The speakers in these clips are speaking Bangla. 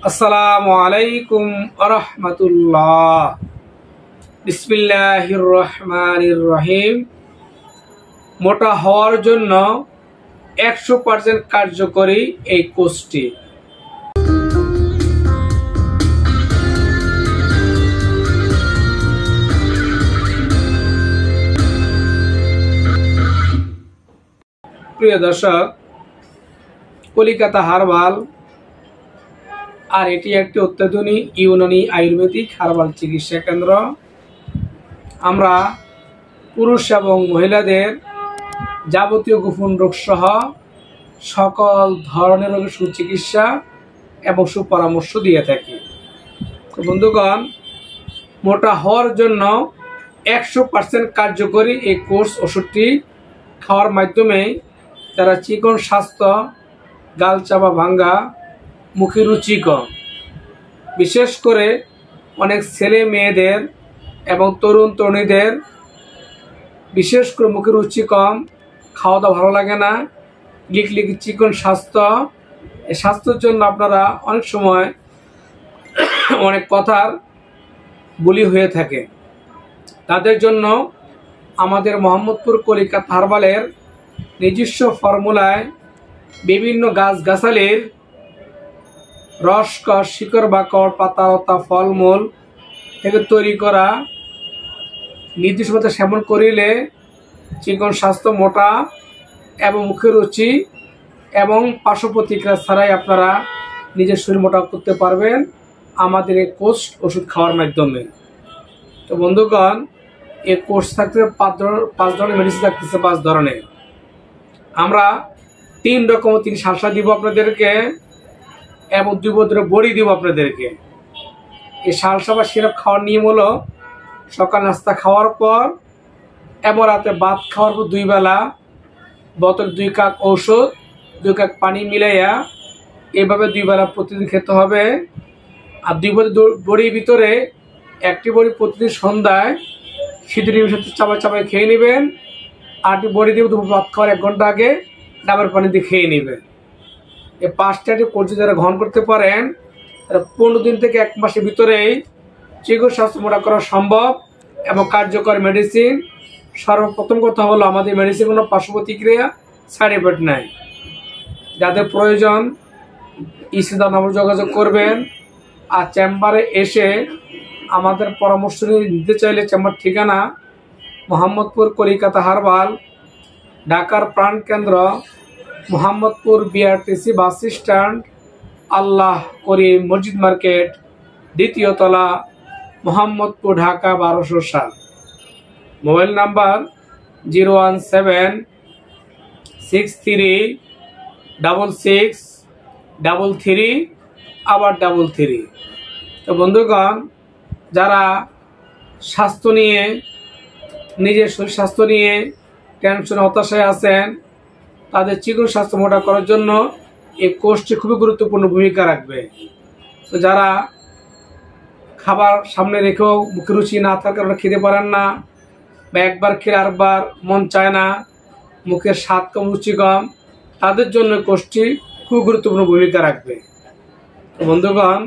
আসসালামু আলাইকুম ওয়া রাহমাতুল্লাহ। বিসমিল্লাহির রহমানির রহিম। মোটা হওয়ার জন্য 100% কার্যকরী এই কোর্সটি। প্রিয় দর্শক, কলিকাতা হার্বাল আর এটি একটি অত্যাধুনিক ইউনানি আয়ুর্বেদিক হার্বাল চিকিৎসা কেন্দ্র। আমরা পুরুষ এবং মহিলাদের যাবতীয় গোপন রোগ সহ সকল ধরনের রোগের সুচিকিৎসা এবং সুপরামর্শ দিয়ে থাকি। তো বন্ধুগণ, মোটা হওয়ার জন্য 100% কার্যকরী এই কোর্স ওষুধটি খাওয়ার মাধ্যমে তারা চিকন স্বাস্থ্য, গাল চাপা ভাঙ্গা, মুখে রুচি কম, বিশেষ করে অনেক ছেলে মেয়েদের এবং তরুণ তরুণীদের বিশেষ করে মুখে রুচি কম, খাওয়া দাওয়া ভালো লাগে না, লিকলিক চিকন স্বাস্থ্য। এই স্বাস্থ্যের জন্য আপনারা অনেক সময় অনেক কথার বলি হয়ে থাকে। তাদের জন্য আমাদের মোহাম্মদপুর কলিকাতা হার্বালের নিজস্ব ফর্মুলায় বিভিন্ন গাছগাছালির রসকস, শিকড় বাকড়, পাতা লতা, ফলমূল থেকে তৈরি করা নির্দিষ্ট মতো সেবন করিলে চিকন স্বাস্থ্য, মোটা এবং মুখের রুচি এবং পার্শ্ব প্রতিক্রিয়া ছাড়াই আপনারা নিজের শরীর মোটা করতে পারবেন আমাদের এই কোর্স ওষুধ খাওয়ার মাধ্যমে। তো বন্ধুগণ, এই কোর্স থাকতে 5 ধরনের মেডিসিন থাকতেছে, 5 ধরনের। আমরা 3 রকম 3 শাসা দিব আপনাদেরকে এবং 2 বোতলের বড়ি দিব আপনাদেরকে। এই শালসা বা সিরাপ খাওয়ার নিয়ম হলো সকাল নাস্তা খাওয়ার পর এবং রাতে ভাত খাওয়ার পর 2 বেলা বোতল 2 কাপ ঔষধ, 2 কাপ পানি মিলাইয়া এভাবে 2 বেলা প্রতিদিন খেতে হবে। আর 2 বোতল বড়ির ভিতরে একটি বড়ি প্রতিদিন সন্ধ্যায় সিঁদুরের সাথে চাপায় খেয়ে নেবেন। আরটি বড়ি দিয়ে দুপুর ভাত খাওয়ার 1 ঘন্টা আগে ডাবের পানি দিয়ে খেয়ে নেবেন। এই 5টা কোর্স যারা গ্রহণ করতে পারেন তারা 15 দিন থেকে 1 মাসের ভিতরেই চিকন স্বাস্থ্য মোটা করা সম্ভব এবং কার্যকর মেডিসিন। সর্বপ্রথম কথা হলো আমাদের মেডিসিন কোনো পার্শ্ব প্রতিক্রিয়া, সাইড এফেক্ট নাই। যাদের প্রয়োজন স্ক্রিনে দেওয়া নম্বরে যোগাযোগ করবেন। আর চেম্বারে এসে আমাদের পরামর্শ নিতে চাইলে চেম্বার ঠিকানা মোহাম্মদপুর কলিকাতা হার্বাল, ঢাকার প্রাণ কেন্দ্র মোহাম্মদপুর বিআরটিসি বাস স্ট্যান্ড, আল্লাহ করিম মসজিদ মার্কেট, 2য় তলা, মোহাম্মদপুর, ঢাকা 1207। মোবাইল নাম্বার 017636633 আবার 33। তো বন্ধুগণ, যারা স্বাস্থ্য নিয়ে, নিজের শরীর স্বাস্থ্য নিয়ে টেনশন, হতাশায় আছেন, তাদের চিকন স্বাস্থ্য মোটা করার জন্য এই কোর্সটি খুবই গুরুত্বপূর্ণ ভূমিকা রাখবে। তো যারা খাবার সামনে রেখেও মুখে রুচি না থাকার কারণে খেতে পারেন না, বা একবার খেলে আরেকবার মন চায় না, মুখের স্বাদ কম, রুচি কম, তাদের জন্য কোর্সটি খুব গুরুত্বপূর্ণ ভূমিকা রাখবে। তো বন্ধুগণ,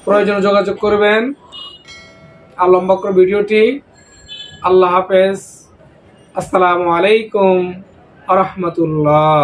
প্রয়োজনে যোগাযোগ করবেন। আর লম্বা করে ভিডিওটি। আল্লাহ হাফেজ। আসসালামু আলাইকুম ওয়া রাহমাতুল্লাহ।